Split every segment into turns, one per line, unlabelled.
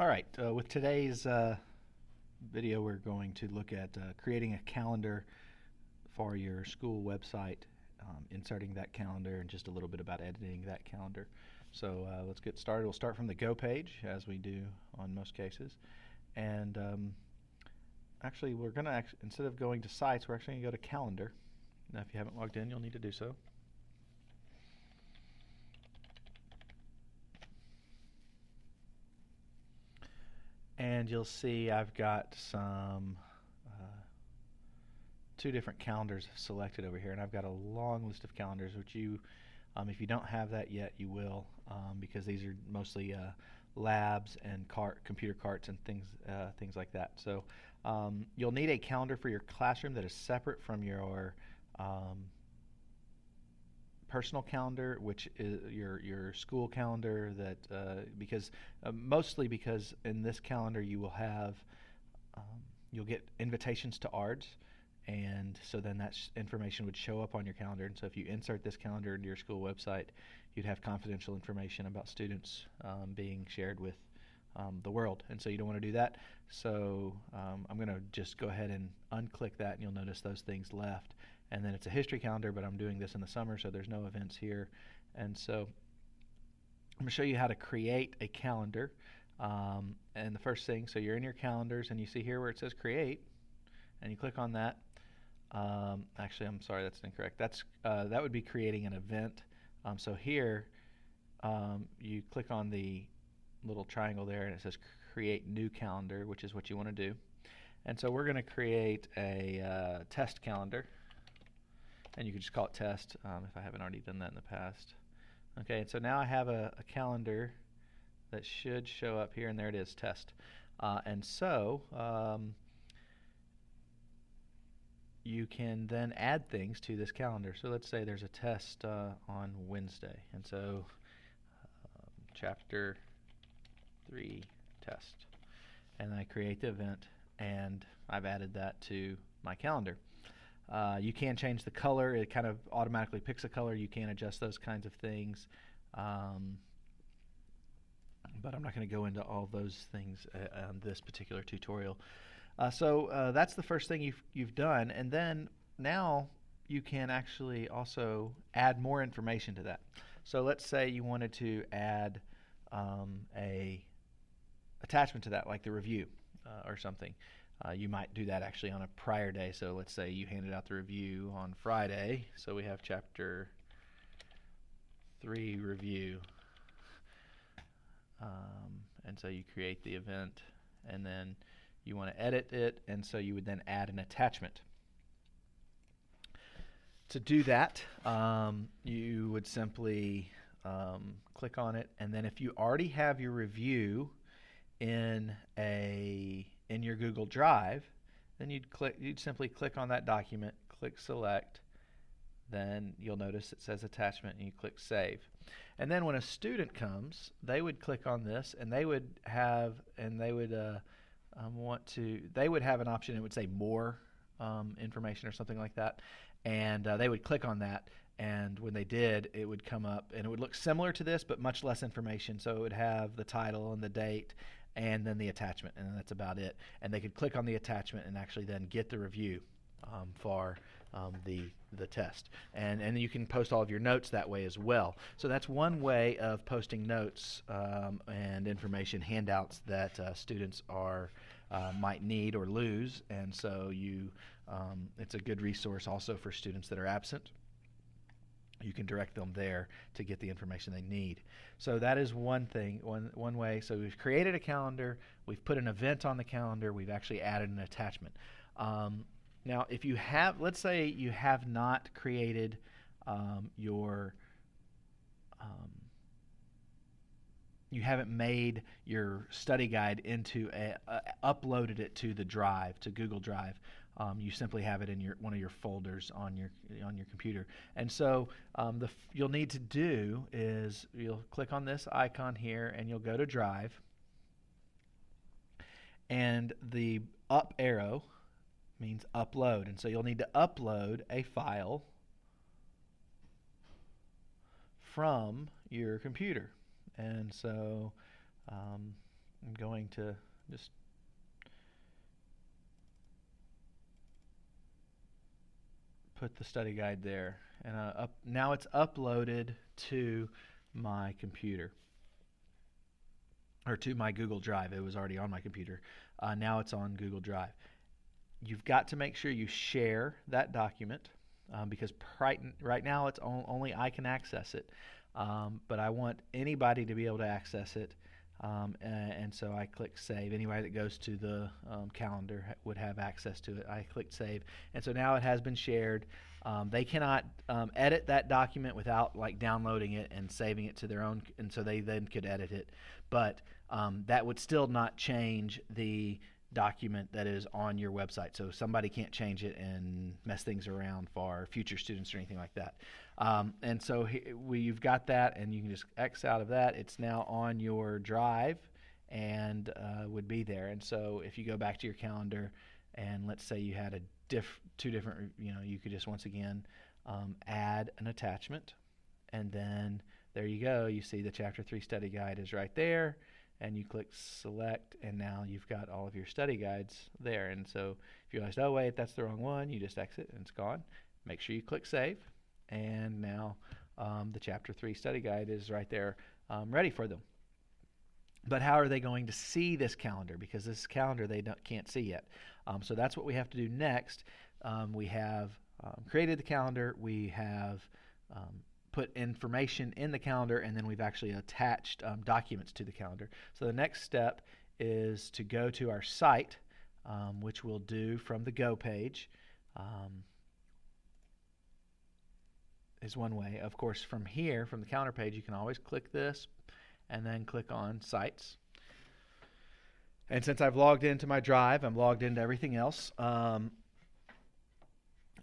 All right, with today's video, we're going to look at creating a calendar for your school website, inserting that calendar, and just a little bit about editing that calendar. So let's get started. We'll start from the Go page, as we do on most cases. And actually, we're going to, instead of going to sites, we're actually going to go to calendar. Now, if you haven't logged in, you'll need to do so. And you'll see I've got some two different calendars selected over here, and I've got a long list of calendars, which if you don't have that yet, you will, because these are mostly labs and computer carts and things like that. So you'll need a calendar for your classroom that is separate from your personal calendar, which is your school calendar. Mostly because in this calendar you will have you'll get invitations to ARDS, and so then that information would show up on your calendar. And so if you insert this calendar into your school website, you'd have confidential information about students being shared with the world, and so you don't want to do that. So I'm going to just go ahead and unclick that, and you'll notice those things left. And then it's a history calendar, but I'm doing this in the summer, so there's no events here. And so I'm going to show you how to create a calendar. And the first thing, so you're in your calendars, and you see here where it says create, and you click on that. Actually, I'm sorry, that's incorrect. That would be creating an event. So here, you click on the little triangle there, and it says create new calendar, which is what you want to do. And so we're going to create a test calendar. And you can just call it test if I haven't already done that in the past. Okay, and so now I have a calendar that should show up here, and there it is, test. And so you can then add things to this calendar. So let's say there's a test on Wednesday, and so chapter 3 test. And I create the event, and I've added that to my calendar. You can change the color. It kind of automatically picks a color. You can adjust those kinds of things. But I'm not going to go into all those things on this particular tutorial. So that's the first thing you've done. And then now you can actually also add more information to that. So let's say you wanted to add a attachment to that, like the review or something. You might do that actually on a prior day. So let's say you handed out the review on Friday. So we have chapter 3 review. And so you create the event, and then you want to edit it, and so you would then add an attachment. To do that, you would simply click on it, and then if you already have your review in your Google Drive, then you'd simply click on that document, click select, then you'll notice it says attachment, and you click save. And then when a student comes, they would click on this, and they would have an option. It would say more information or something like that, and they would click on that. And when they did, it would come up, and it would look similar to this, but much less information. So it would have the title and the date, and then the attachment, and that's about it. And they could click on the attachment and actually then get the review for the test. And you can post all of your notes that way as well. So that's one way of posting notes and information, handouts that students might need or lose. And so it's a good resource also for students that are absent. You can direct them there to get the information they need. So that is one thing, one way. So we've created a calendar, we've put an event on the calendar, we've actually added an attachment. Now, if you have, let's say you have not created you haven't made your study guide into uploaded it to the drive, to Google Drive. You simply have it in one of your folders on your computer. And so you'll need to do is you'll click on this icon here, and you'll go to Drive. And the up arrow means upload. And so you'll need to upload a file from your computer. And so I'm going to just put the study guide there. And now it's uploaded to my computer, or to my Google Drive. It was already on my computer. Now it's on Google Drive. You've got to make sure you share that document, because right now it's only I can access it. But I want anybody to be able to access it. And so I click save. Anybody that goes to the calendar would have access to it. I click save, and so now it has been shared. They cannot edit that document without like downloading it and saving it to their own, and so they then could edit it. But that would still not change the document that is on your website. So somebody can't change it and mess things around for future students or anything like that. And so you've got that, and you can just X out of that. It's now on your drive and would be there. And so if you go back to your calendar, and let's say you had two different, you could just once again add an attachment, and then there you go. You see the Chapter 3 study guide is right there, and you click select, and now you've got all of your study guides there. And so if you realize, oh wait, that's the wrong one, you just exit and it's gone. Make sure you click save, and now the Chapter 3 study guide is right there ready for them. But how are they going to see this calendar? Because this calendar they can't see yet. So that's what we have to do next. We have created the calendar. We have put information in the calendar, and then we've actually attached documents to the calendar. So the next step is to go to our site, which we'll do from the Go page. Is one way. Of course, from here, from the calendar page, you can always click this and then click on Sites. And since I've logged into my drive, I'm logged into everything else. I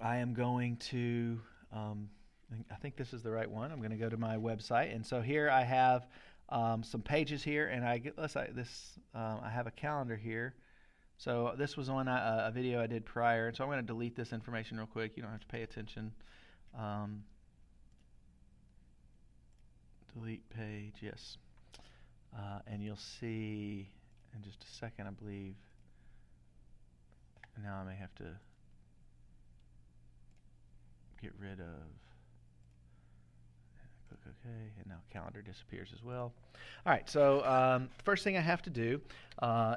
am going to, I think this is the right one. I'm going to go to my website. And so here I have some pages here, and I have a calendar here. So this was on a video I did prior. So I'm going to delete this information real quick. You don't have to pay attention. Delete page, yes. And you'll see in just a second, I believe. Now I may have to get rid of. Click OK, and now calendar disappears as well. All right, so first thing I have to do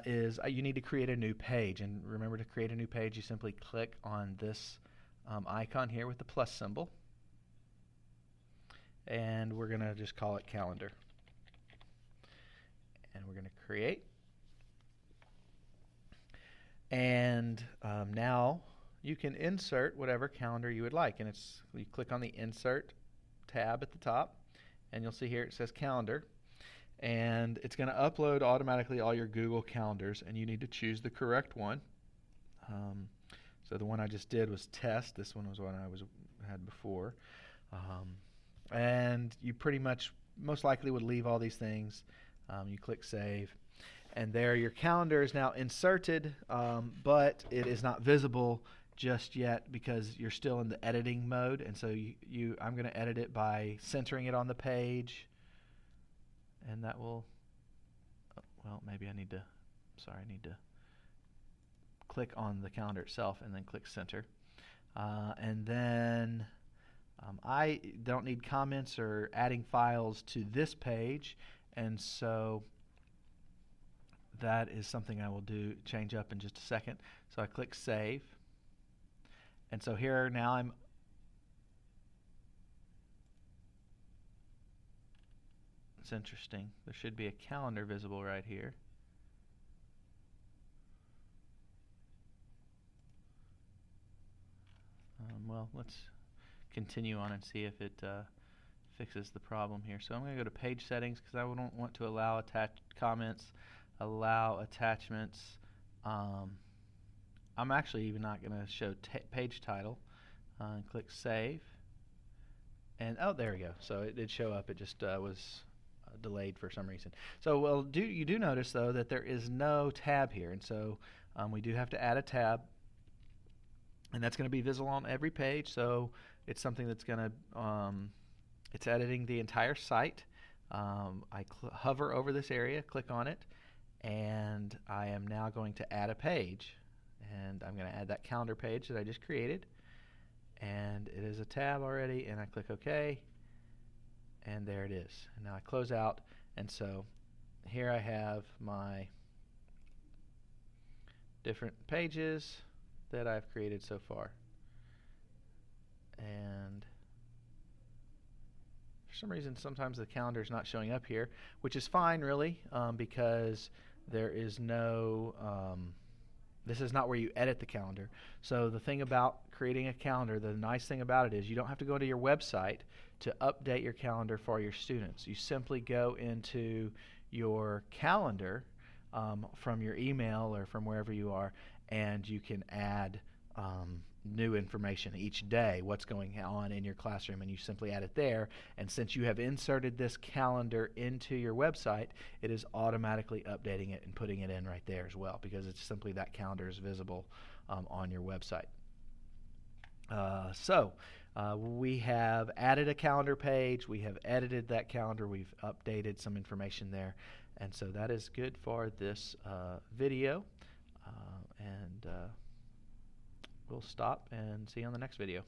is you need to create a new page. And remember, to create a new page, you simply click on this icon here with the plus symbol. And we're going to just call it calendar. And we're going to create. And now you can insert whatever calendar you would like. And you click on the Insert tab at the top, and you'll see here it says Calendar. And it's going to upload automatically all your Google calendars, and you need to choose the correct one. So the one I just did was Test. This one was one I had before. And you pretty much most likely would leave all these things. You click Save, and there your calendar is now inserted, but it is not visible just yet because you're still in the editing mode. And so I'm going to edit it by centering it on the page, and that will, well, maybe I need to click on the calendar itself and then click center. And then I don't need comments or adding files to this page, and so that is something I will change up in just a second. So I click Save, and so here now it's interesting. There should be a calendar visible right here. Well, let's continue on and see if it fixes the problem here. So I'm going to go to Page Settings because I don't want to allow attached comments, allow attachments. I'm actually even not going to show page title. And click Save. And oh, there we go. So it did show up. It just was delayed for some reason. So you do notice though that there is no tab here, and so we do have to add a tab. And that's going to be visible on every page, so it's something that's going to, it's editing the entire site. I hover over this area, click on it, and I am now going to add a page, and I'm going to add that calendar page that I just created, and it is a tab already, and I click OK, and there it is. And now I close out, and so here I have my different pages that I've created so far. And for some reason sometimes the calendar is not showing up here, which is fine really, because there is no this is not where you edit the calendar. So the thing about creating a calendar, the nice thing about it is you don't have to go to your website to update your calendar for your students. You simply go into your calendar from your email or from wherever you are, and you can add new information each day, what's going on in your classroom, and you simply add it there. And since you have inserted this calendar into your website, it is automatically updating it and putting it in right there as well, because it's simply that calendar is visible on your website. We have added a calendar page, we have edited that calendar, we've updated some information there, and so that is good for this video. We'll stop and see you on the next video.